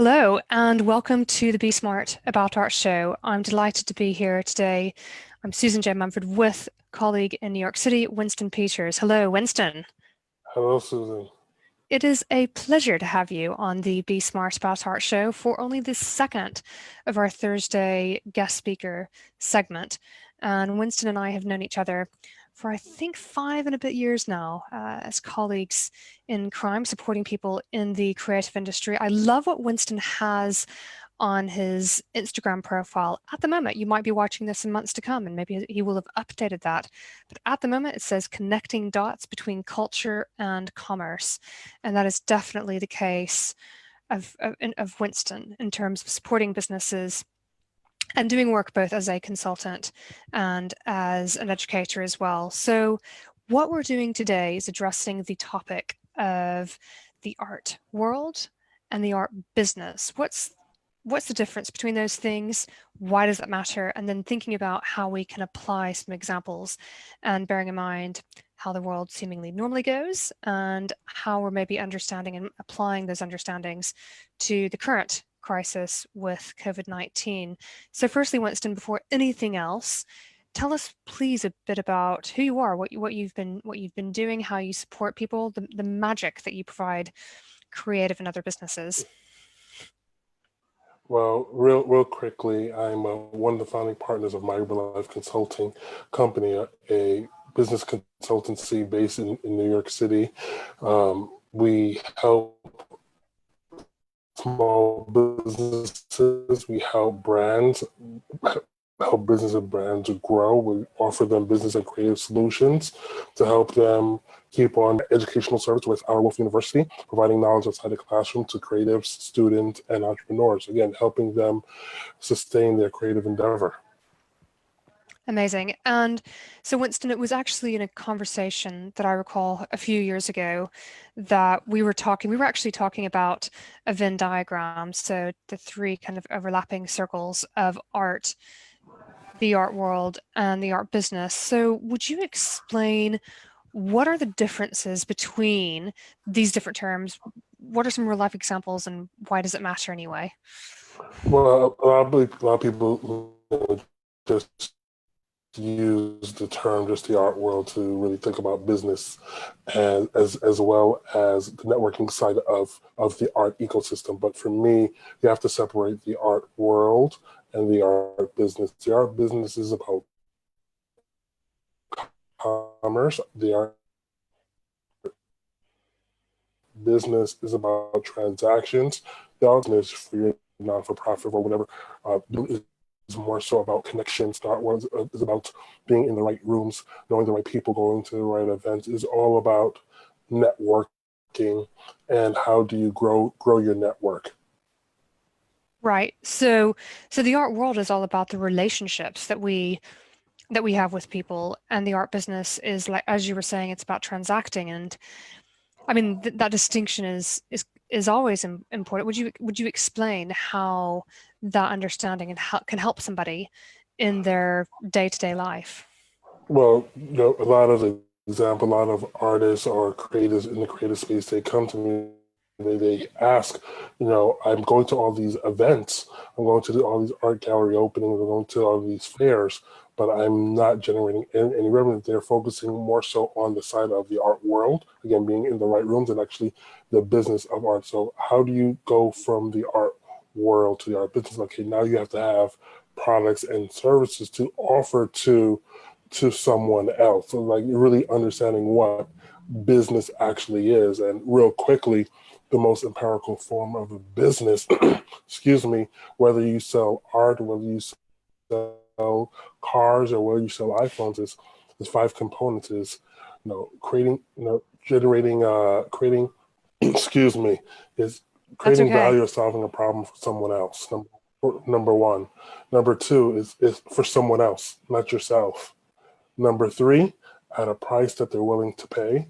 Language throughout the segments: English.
Hello, and welcome to the Be Smart About Art show. I'm delighted to be here today. I'm Susan J. Mumford with a colleague in New York City, Winston Peters. Hello, Winston. Hello, Susan. It is a pleasure to have you on the Be Smart About Art show for only the second of our Thursday guest speaker segment. And Winston and I have known each other for I think 5 and a bit years now as colleagues in crime, supporting people in the creative industry. I love what Winston has on his Instagram profile. At the moment, you might be watching this in months to come, and maybe he will have updated that. But at the moment, it says connecting dots between culture and commerce. And that is definitely the case of Winston in terms of supporting businesses and doing work both as a consultant and as an educator as well. So what we're doing today is addressing the topic of the art world and the art business. What's the difference between those things? Why does that matter? And then thinking about how we can apply some examples and bearing in mind how the world seemingly normally goes and how we're maybe understanding and applying those understandings to the current crisis with COVID-19. So firstly, Winston, before anything else, tell us please a bit about who you are, what you've been doing, how you support people, the magic that you provide creative and other businesses. Well, real quickly, I'm one of the founding partners of My Real Life Consulting Company, a business consultancy based in New York City. We help small businesses, we help brands, help business and brands grow. We offer them business and creative solutions to help them keep on educational service with our Wolf University, providing knowledge outside the classroom to creatives, students, and entrepreneurs. Again, helping them sustain their creative endeavor. Amazing. And so, Winston, it was actually in a conversation that I recall a few years ago that we were actually talking about a Venn diagram. So the three kind of overlapping circles of art, the art world, and the art business. So would you explain what are the differences between these different terms? What are some real life examples and why does it matter anyway? Well, a lot of people just use the term just the art world to really think about business and as well as the networking side of the art ecosystem. But for me, you have to separate the art world and the art business. The art business is about commerce. The art business is about transactions. The art business for your non-for-profit or whatever is more so about connections. The art world is about being in the right rooms, knowing the right people, going to the right events. Is all about networking and how do you grow your network. Right. So the art world is all about the relationships that we have with people, and the art business is like, as you were saying, it's about transacting. And I mean, that distinction is always important. Would you explain how that understanding and how can help somebody in their day-to-day life? Well, a lot of the example, a lot of artists or creators in the creative space, they come to me. They ask, I'm going to all these events, I'm going to all these art gallery openings, I'm going to all these fairs, but I'm not generating any revenue. They're focusing more so on the side of the art world, again, being in the right rooms and actually the business of art. So how do you go from the art world to the art business? Okay, now you have to have products and services to offer to someone else. So like really understanding what business actually is. And real quickly, the most empirical form of a business, excuse me, whether you sell art, whether you sell cars, or whether you sell iPhones, is five components. Is creating, generating, creating. Excuse me, is That's creating okay. value or solving a problem for someone else. Number one. Number two is for someone else, not yourself. Number three, at a price that they're willing to pay.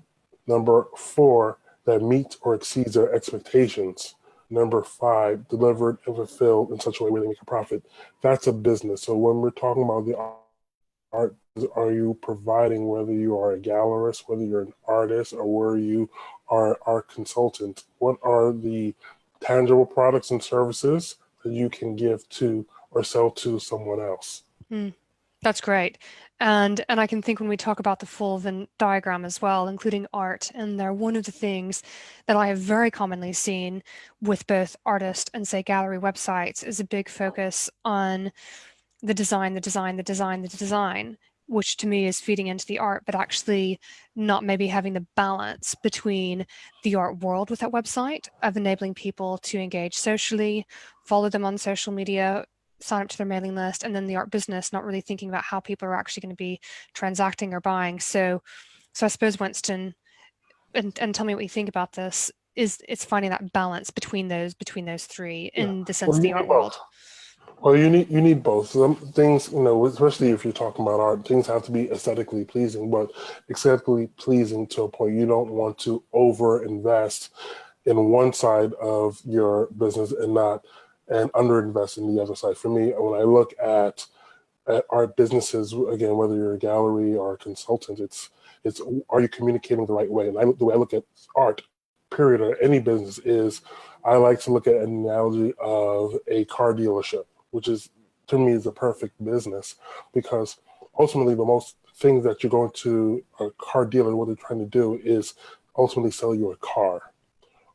Number four, that meets or exceeds their expectations. Number five, delivered and fulfilled in such a way where they make a profit. That's a business. So when we're talking about the art, are you providing, whether you are a gallerist, whether you're an artist, or where you are art consultant? What are the tangible products and services that you can give to or sell to someone else. Mm, that's great. And I can think when we talk about the full Venn diagram as well, including art, and they're one of the things that I have very commonly seen with both artist and say gallery websites is a big focus on the design, the design, the design, the design, which to me is feeding into the art, but actually not maybe having the balance between the art world with that website of enabling people to engage socially, follow them on social media, sign up to their mailing list, and then the art business, not really thinking about how people are actually going to be transacting or buying. So I suppose Winston, and tell me what you think about this, is it's finding that balance between those three Yeah. in the sense Well, of you the art need both. world. Well, you need both. Some things, especially if you're talking about art, things have to be aesthetically pleasing, but aesthetically pleasing to a point. You don't want to over invest in one side of your business and under invest in the other side. For me, when I look at art businesses, again, whether you're a gallery or a consultant, it's are you communicating the right way? And the way I look at art, period, or any business is I like to look at an analogy of a car dealership, which is to me is the perfect business because ultimately the most things that you're going to a car dealer, what they're trying to do is ultimately sell you a car.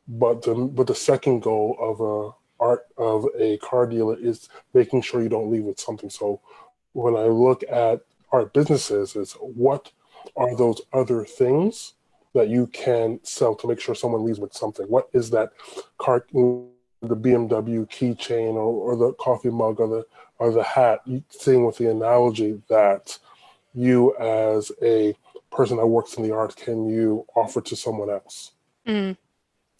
But the second goal of a car dealer is making sure you don't leave with something. So when I look at art businesses, is what are those other things that you can sell to make sure someone leaves with something? What is that car, the BMW keychain or the coffee mug or the hat? Seeing with the analogy that you as a person that works in the arts can you offer to someone else? Mm.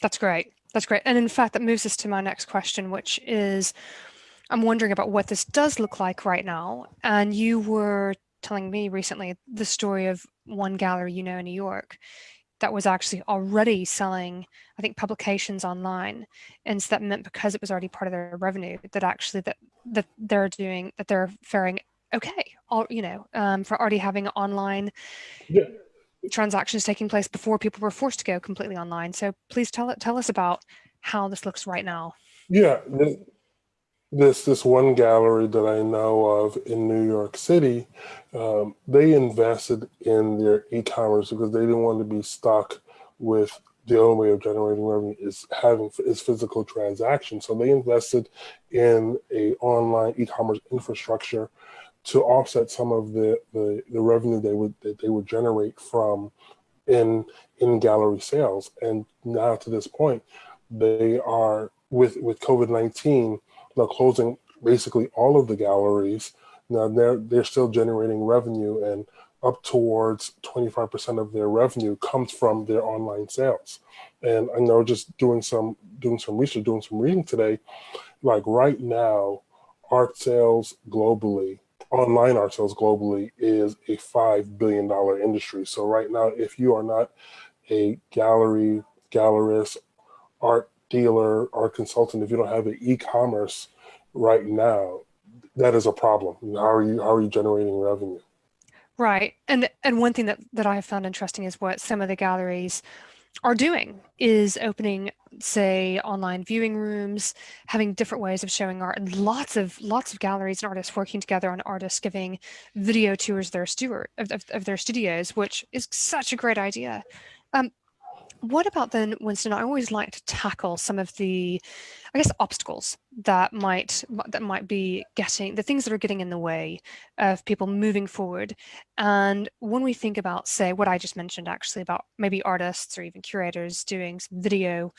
That's great. That's great. And in fact, that moves us to my next question, which is I'm wondering about what this does look like right now. And you were telling me recently the story of one gallery you know in New York that was actually already selling, I think, publications online. And so that meant because it was already part of their revenue, that actually that they're faring okay, for already having online Yeah, transactions taking place before people were forced to go completely online. So please tell us about how this looks right now. yeah. This one gallery that I know of in New York City, they invested in their e-commerce because they didn't want to be stuck with the only way of generating revenue is physical transactions. So they invested in a online e-commerce infrastructure to offset some of the revenue they would generate from in in gallery sales. And now to this point, they are with COVID-19 now closing basically all of the galleries. Now they're still generating revenue, and up towards 25% of their revenue comes from their online sales. And I know just doing some research, doing some reading today, like right now, art sales globally, online art sales globally is a $5 billion industry. So right now, if you are not a gallerist, art dealer, art consultant, if you don't have an e-commerce right now, that is a problem. How are you generating revenue? Right. And one thing that I have found interesting is what some of the galleries are doing is opening, say, online viewing rooms, having different ways of showing art, and lots of galleries and artists working together on artists giving video tours of their studios, which is such a great idea. Um, what about then, Winston? I always like to tackle some of the, I guess, obstacles that might be getting the things that are getting in the way of people moving forward. And when we think about, say, what I just mentioned, actually about maybe artists or even curators doing some video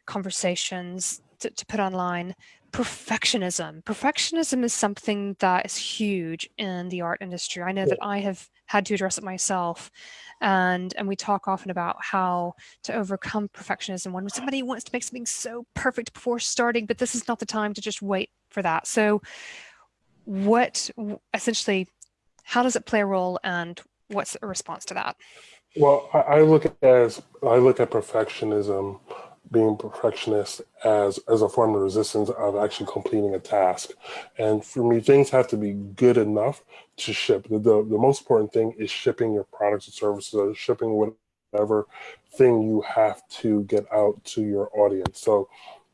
conversations to put online, perfectionism is something that is huge in the art industry. I know Yeah. that I have had to address it myself, and we talk often about how to overcome perfectionism when somebody wants to make something so perfect before starting, but this is not the time to just wait for that. So what essentially, how does it play a role, and what's a response to that? Well, I look at perfectionism, being perfectionist as a form of resistance of actually completing a task. And for me, things have to be good enough to ship. The most important thing is shipping your products and services, or shipping whatever thing you have to get out to your audience. So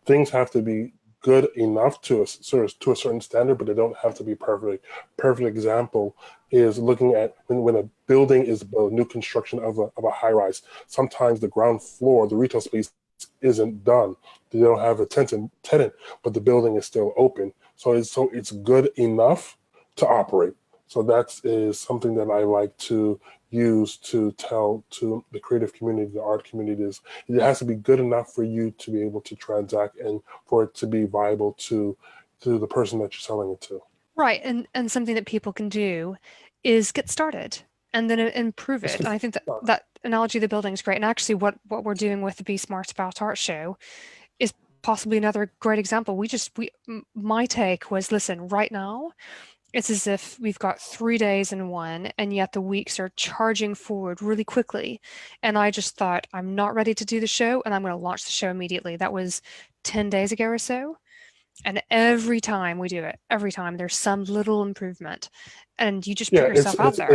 things have to be good enough to a certain standard, but they don't have to be perfect. Perfect example is looking at when a building is built, new construction of a high rise. Sometimes the ground floor, the retail space isn't done. They don't have a tenant, but the building is still open. So it's good enough to operate. So that is something that I like to use to tell to the creative community, the art community, is it has to be good enough for you to be able to transact and for it to be viable to the person that you're selling it to. Right, and something that people can do is get started and then improve Let's it. get And I think that started. that analogy of the building is great. And actually, what we're doing with the Be Smart About Art show is possibly another great example. My take was, listen, right now, it's as if we've got 3 days in one, and yet the weeks are charging forward really quickly. And I just thought, I'm not ready to do the show, and I'm going to launch the show immediately. That was 10 days ago or so. And every time we do it, every time there's some little improvement, and you just put Yeah, yourself out there.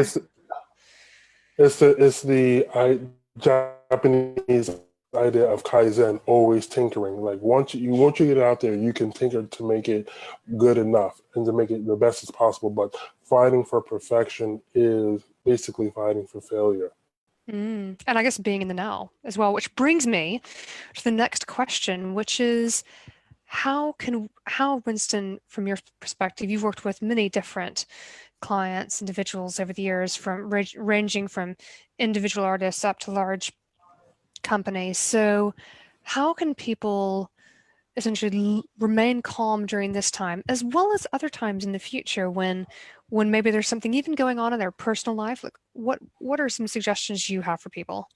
it's the Japanese idea of kaizen, always tinkering. Like once you get out there, you can tinker to make it good enough and to make it the best as possible. But fighting for perfection is basically fighting for failure. And I guess being in the now as well, which brings me to the next question, which is how, Winston, from your perspective, you've worked with many different clients, individuals over the years, from ranging from individual artists up to large companies. So, how can people essentially remain calm during this time, as well as other times in the future when maybe there's something even going on in their personal life? Like, what are some suggestions you have for people?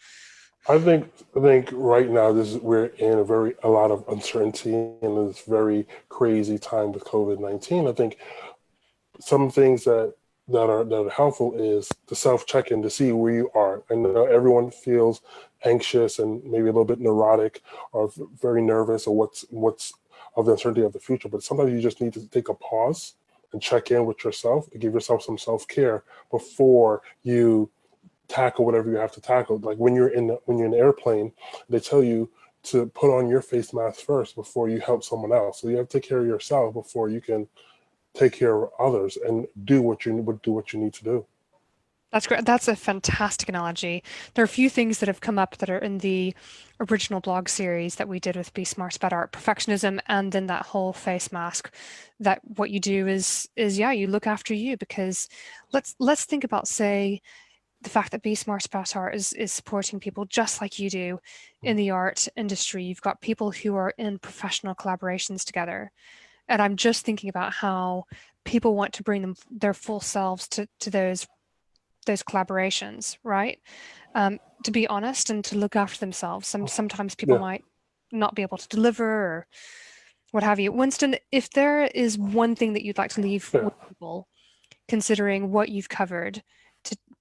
I think right now we're in a lot of uncertainty and this very crazy time with COVID-19. I think some things that are helpful is to self check in to see where you are. I know everyone feels anxious and maybe a little bit neurotic or very nervous or what's of the uncertainty of the future. But sometimes you just need to take a pause and check in with yourself and give yourself some self care before you tackle whatever you have to tackle. Like when you're in an airplane, they tell you to put on your face mask first before you help someone else. So you have to take care of yourself before you can take care of others and do what you need to do. That's great. That's a fantastic analogy. There are a few things that have come up that are in the original blog series that we did with Be Smart About Art, perfectionism, and then that whole face mask. That what you do is yeah, you look after you, because let's think about, say, the fact that Be Smart About Art is supporting people just like you do in the art industry. You've got people who are in professional collaborations together. And I'm just thinking about how people want to bring their full selves to those collaborations, right? To be honest and to look after themselves. Sometimes people Yeah, might not be able to deliver or what have you. Winston, if there is one thing that you'd like to leave yeah. with people, considering what you've covered,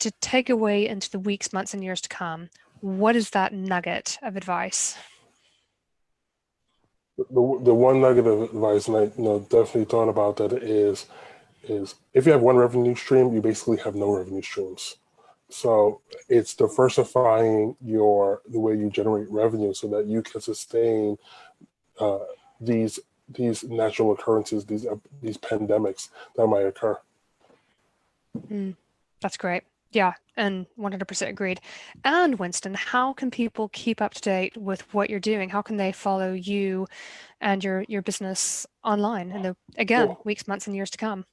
to take away into the weeks, months, and years to come, what is that nugget of advice? The one nugget of advice, and I definitely thought about that is if you have one revenue stream, you basically have no revenue streams. So it's diversifying the way you generate revenue so that you can sustain uh, these these natural occurrences, these pandemics that might occur. Mm, that's great. Yeah, and 100% agreed. And Winston, how can people keep up to date with what you're doing? How can they follow you and your business online in the, again, Well, weeks, months, and years to come?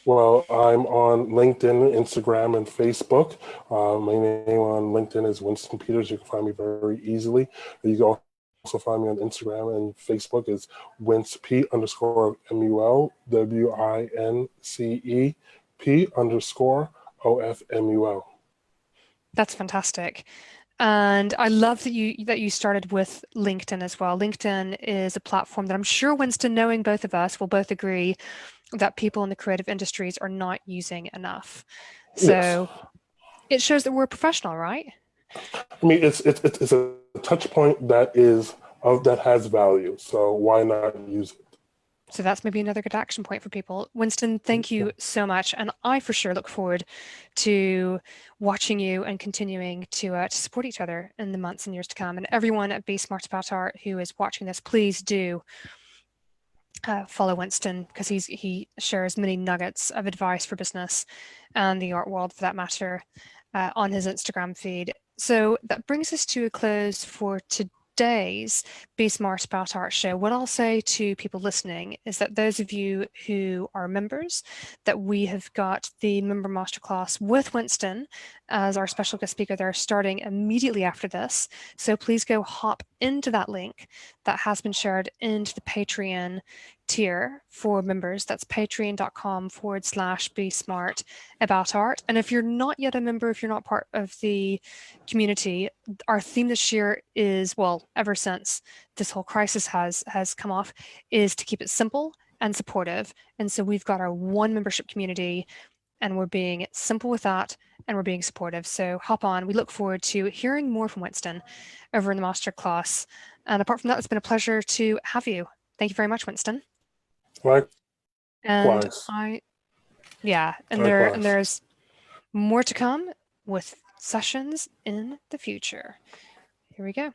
well, I'm on LinkedIn, Instagram, and Facebook. My name on LinkedIn is Winston Peters. You can find me very easily. You can also find me on Instagram and Facebook is WinceP underscore WINCEP underscore OFMUL. That's fantastic. And I love that you started with LinkedIn as well. LinkedIn is a platform that I'm sure, Winston, knowing both of us, will both agree that people in the creative industries are not using enough. Yes. So it shows that we're professional, right? I mean, it's a touch point that has value. So why not use it? So that's maybe another good action point for people. Winston, thank you so much. And I for sure look forward to watching you and continuing to support each other in the months and years to come. And everyone at Be Smart About Art who is watching this, please do follow Winston, because he shares many nuggets of advice for business and the art world for that matter on his Instagram feed. So that brings us to a close for today's Be Smart About Art show. What I'll say to people listening is that those of you who are members, that we have got the member masterclass with Winston as our special guest speaker there starting immediately after this. So please go hop into that link that has been shared into the Patreon tier for members. That's patreon.com/be smart about art. And if you're not yet a member, if you're not part of the community, our theme this year is, well, ever since this whole crisis has come off, is to keep it simple and supportive. And so we've got our one membership community, and we're being simple with that, and we're being supportive. So hop on. We look forward to hearing more from Winston over in the masterclass. And apart from that, it's been a pleasure to have you. Thank you very much, Winston. And Likewise. Likewise. there's more to come with sessions in the future. Here we go.